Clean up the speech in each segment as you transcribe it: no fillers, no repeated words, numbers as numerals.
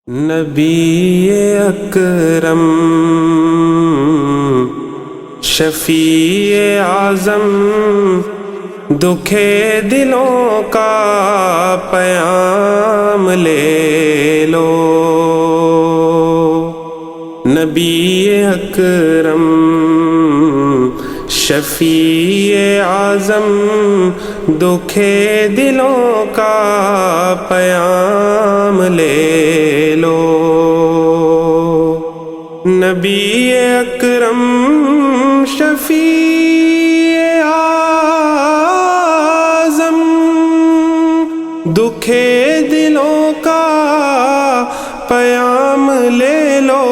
نبی اکرم شفیع اعظم دکھے دلوں کا پیام لے لو۔ نبی اکرم شفیع اعظم دکھے دلوں کا پیام لے لو۔ نبی اکرم شفیع اعظم دکھے دلوں کا پیام لے لو۔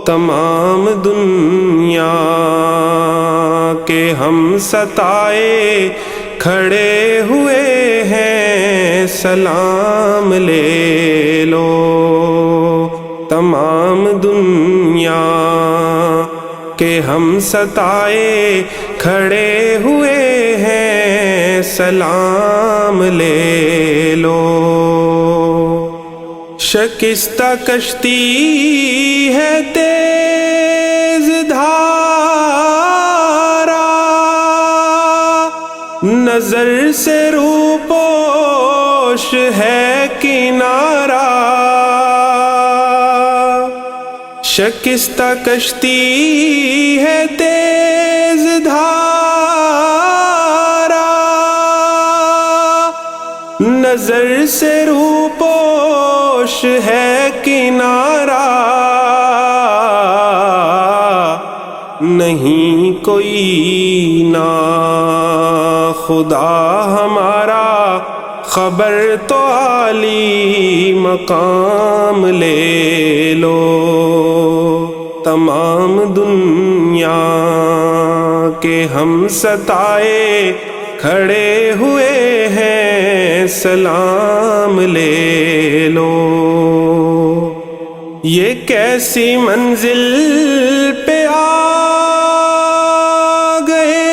تمام دنیا کے ہم ستائے کھڑے ہوئے ہیں، سلام لے لو۔ تمام دنیا کے ہم ستائے کھڑے ہوئے ہیں، سلام لے لو۔ شکستہ کشتی ہے تیز دھارا، نظر سے روپوش ہے کنارہ۔ شکستہ کشتی ہے تیز دھارا، نظر سے روپوش ہے کنارہ۔ نہیں کوئی نا خدا ہمارا، خبر تو عالی مقام لے لو۔ تمام دنیا کے ہم ستائے کھڑے ہوئے ہیں، سلام لے لو۔ یہ کیسی منزل پہ آ گئے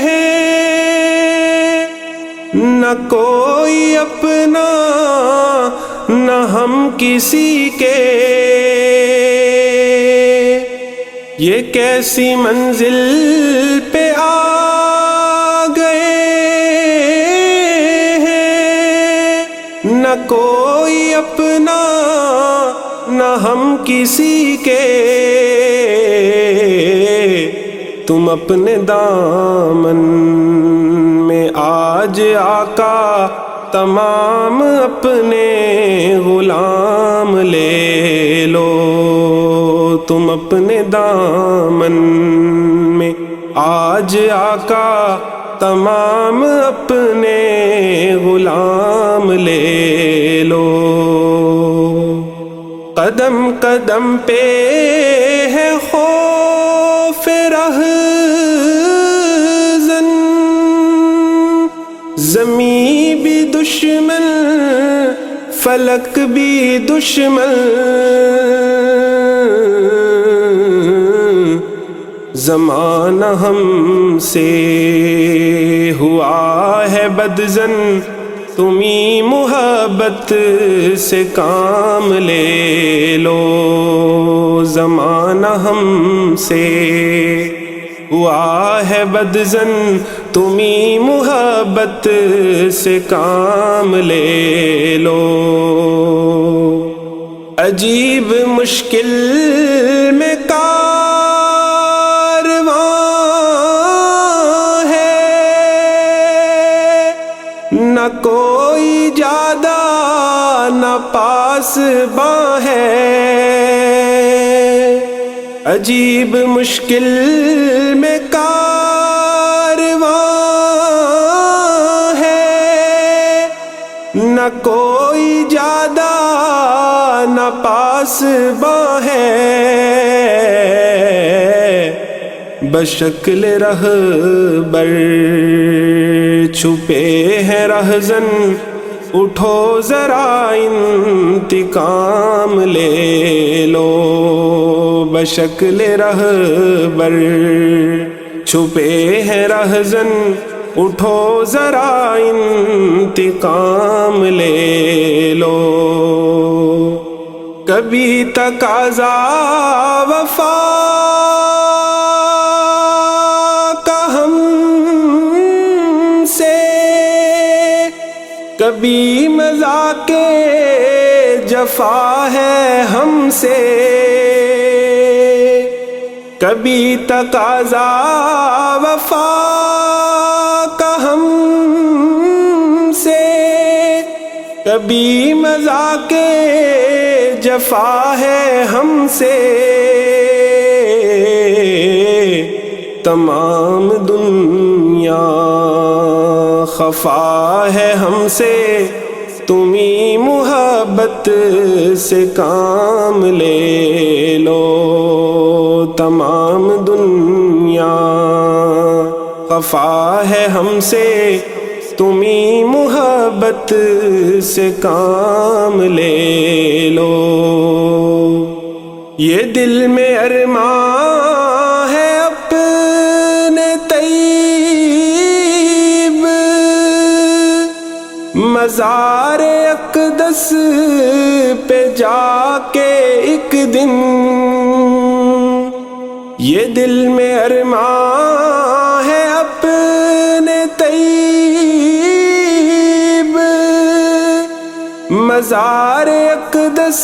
ہیں، نہ کوئی اپنا نہ ہم کسی کے۔ یہ کیسی منزل پہ آ گئے ہیں، نہ کوئی اپنا نہ ہم کسی کے۔ تم اپنے دامن میں آج آقا تمام اپنے غلام لے لو۔ تم اپنے دامن میں آج آقا تمام اپنے غلام لے لو۔ قدم قدم پہ ہے خوف رہزن، زمین بھی دشمن فلک بھی دشمن۔ زمانہ ہم سے ہوا ہے بدظن، تمہیں محبت سے کام لے لو۔ زمانہ ہم سے ہوا ہے بدظن، تمہیں محبت سے کام لے لو۔ عجیب مشکل میں نہ کوئی زیادہ نہ پاس باں ہے۔ عجیب مشکل میں کارواں ہے، نہ کوئی زیادہ نہ پاس باں ہے۔ بشکل رہبر چھپے ہیں رہزن، اٹھو ذرا انتقام لے لو۔ بشکل رہبر چھپے ہیں رہزن، اٹھو ذرا انتقام انتقام لے لو. کبھی تقاضا وفا کا ہم سے، کبھی مذاق جفا ہے ہم سے. کبھی تقاضا وفا کا ہم سے، کبھی مذاق جفا ہے ہم سے. تمام دنیا خفا ہے ہم سے، تمہیں محبت سے کام لے لو. تمام دنیا خفا ہے ہم سے، تمہیں محبت سے کام لے لو. یہ دل میں ارماں ہے اپنے طیب، مزار اقدس پہ جا کے ایک دن. یہ دل میں ارماں ہے اپنے طیب، مزار اقدس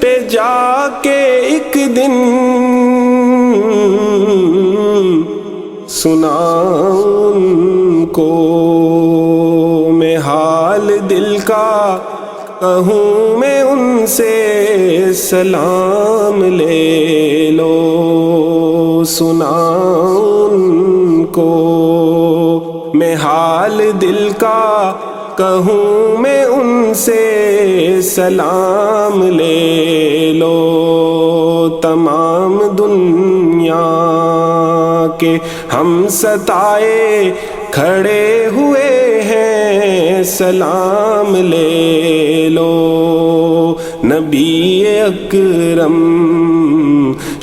پہ جا کے ایک دن. سناؤں ان کو میں حال دل کا، کہوں میں ان سے سلام لے لو. سناؤں ان کو میں حال دل کا، کہوں میں ان سے سلام لے لو. تمام دنیا کے ہم ستائے کھڑے ہوئے ہیں، سلام لے لو. نبی اکرم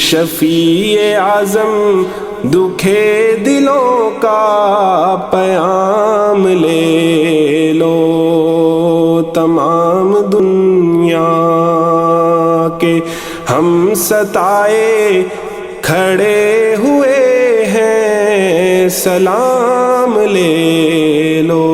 شفیع اعظم دکھے دلوں کا پیام لے لو. تمام دنیا کے ہم ستائے کھڑے ہوئے ہیں، سلام لے لو.